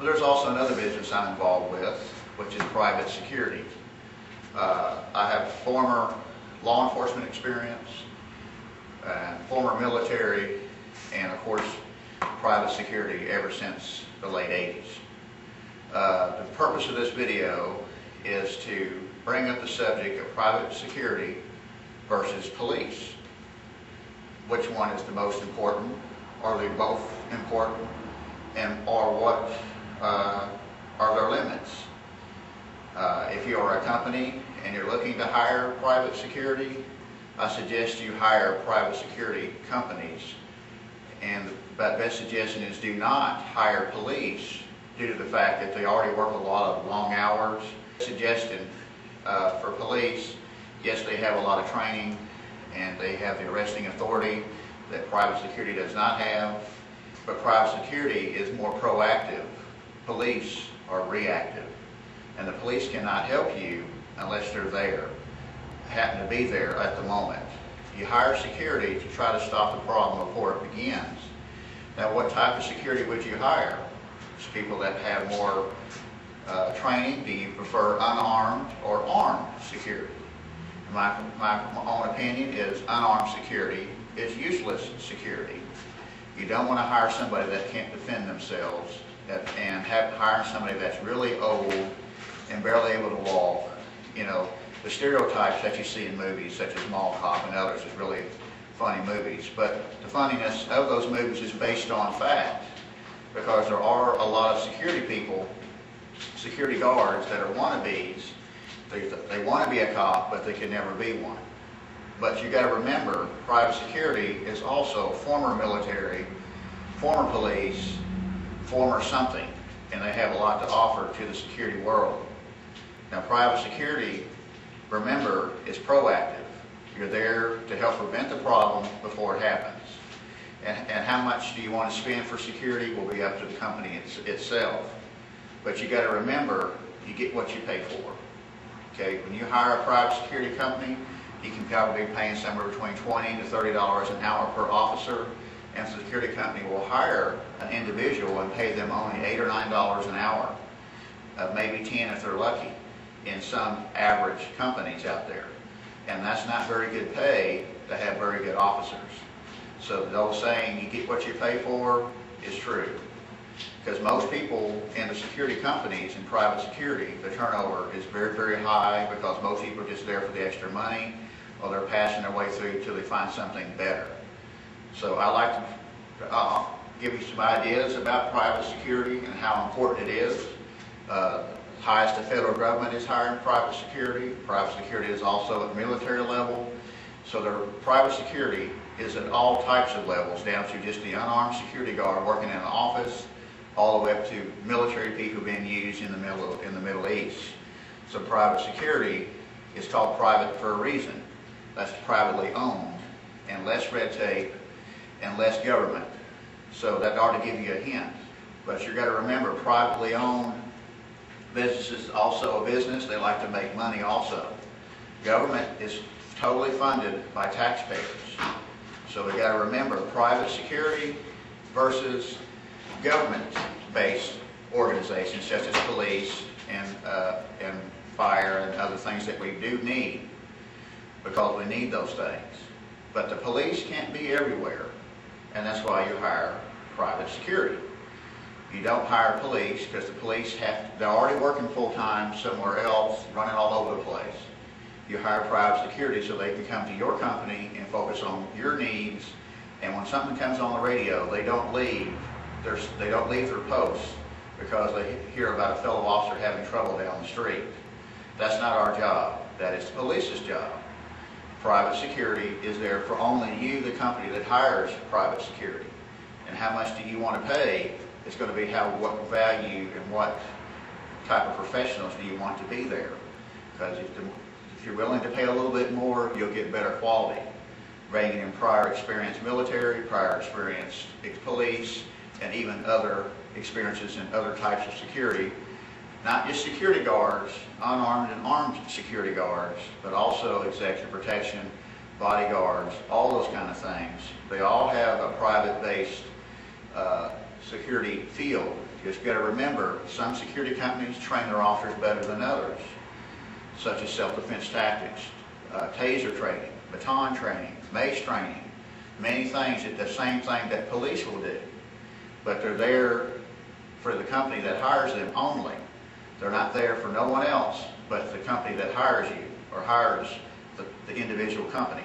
But there's also another business I'm involved with, which is private security. I have former law enforcement experience, former military, and of course private security ever since the late 80s. The purpose of this video is to bring up the subject of private security versus police. Which one is the most important? Are they both important? And what are their limits? If you are a company and you're looking to hire private security, I suggest you hire private security companies. And the best suggestion is do not hire police due to the fact that they already work a lot of long hours. Suggestion for police, yes, they have a lot of training and they have the arresting authority that private security does not have, but private security is more proactive. Police are reactive, and the police cannot help you unless they're there, happen to be there at the moment. You hire security to try to stop the problem before it begins. Now, what type of security would you hire? It's people that have more training. Do you prefer unarmed or armed security? My own opinion is unarmed security is useless security. You don't want to hire somebody that can't defend themselves and hire somebody that's really old and barely able to walk. You know, the stereotypes that you see in movies such as Mall Cop and others is really funny movies, but the funniness of those movies is based on fact, because there are a lot of security people, security guards that are wannabes. They want to be a cop, but they can never be one. But you got to remember, private security is also former military, former police, former something, and they have a lot to offer to the security world. Now, private security, remember, is proactive. You're there to help prevent the problem before it happens. And how much do you want to spend for security will be up to the company itself. But you got to remember, you get what you pay for. Okay, when you hire a private security company, you can probably be paying somewhere between $20 to $30 an hour per officer, and the security company will hire an individual and pay them only $8 or $9 an hour, maybe 10 if they're lucky, in some average companies out there. And that's not very good pay to have very good officers. So the old saying, you get what you pay for, is true. Because most people in the security companies in private security, the turnover is very, very high, because most people are just there for the extra money, or they're passing their way through until they find something better. So I like to give you some ideas about private security and how important it is. Highest the federal government is hiring private security. Private security is also at military level. So the private security is at all types of levels, down to just the unarmed security guard working in an office, all the way up to military people being used in the Middle East. So private security is called private for a reason. That's privately owned, and less red tape and less government. So that ought to give you a hint. But you've got to remember, privately owned business is also a business. They like to make money also. Government is totally funded by taxpayers. So we've got to remember, private security versus government-based organizations such as police and fire and other things that we do need, because we need those things. But the police can't be everywhere, and that's why you hire private security. You don't hire police because the police they're already working full-time somewhere else, running all over the place. You hire private security so they can come to your company and focus on your needs, and when something comes on the radio, they don't leave their posts because they hear about a fellow officer having trouble down the street. That's not our job. That is the police's job. Private security is there for only you, the company that hires private security. And how much do you want to pay is going to be what value and what type of professionals do you want to be there. Because if you're willing to pay a little bit more, you'll get better quality. Bringing in prior experienced military, prior experienced police, and even other experiences in other types of security. Not just security guards, unarmed and armed security guards, but also executive protection, bodyguards, all those kind of things. They all have a private-based security field You just got to remember, some security companies train their officers better than others, such as self-defense tactics, taser training, baton training, mace training, many things, the same thing that police will do. But they're there for the company that hires them only. They're not there for no one else but the company that hires you or hires the individual companies.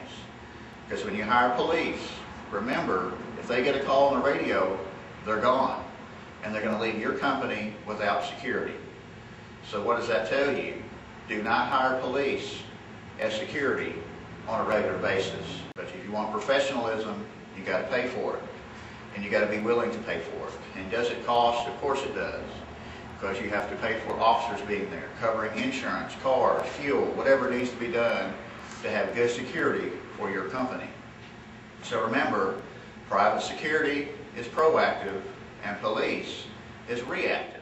Because when you hire police, remember, if they get a call on the radio, they're gone. And they're going to leave your company without security. So what does that tell you? Do not hire police as security on a regular basis. But if you want professionalism, you got to pay for it. And you got to be willing to pay for it. And does it cost? Of course it does. Because you have to pay for officers being there, covering insurance, cars, fuel, whatever needs to be done to have good security for your company. So remember, private security is proactive and police is reactive.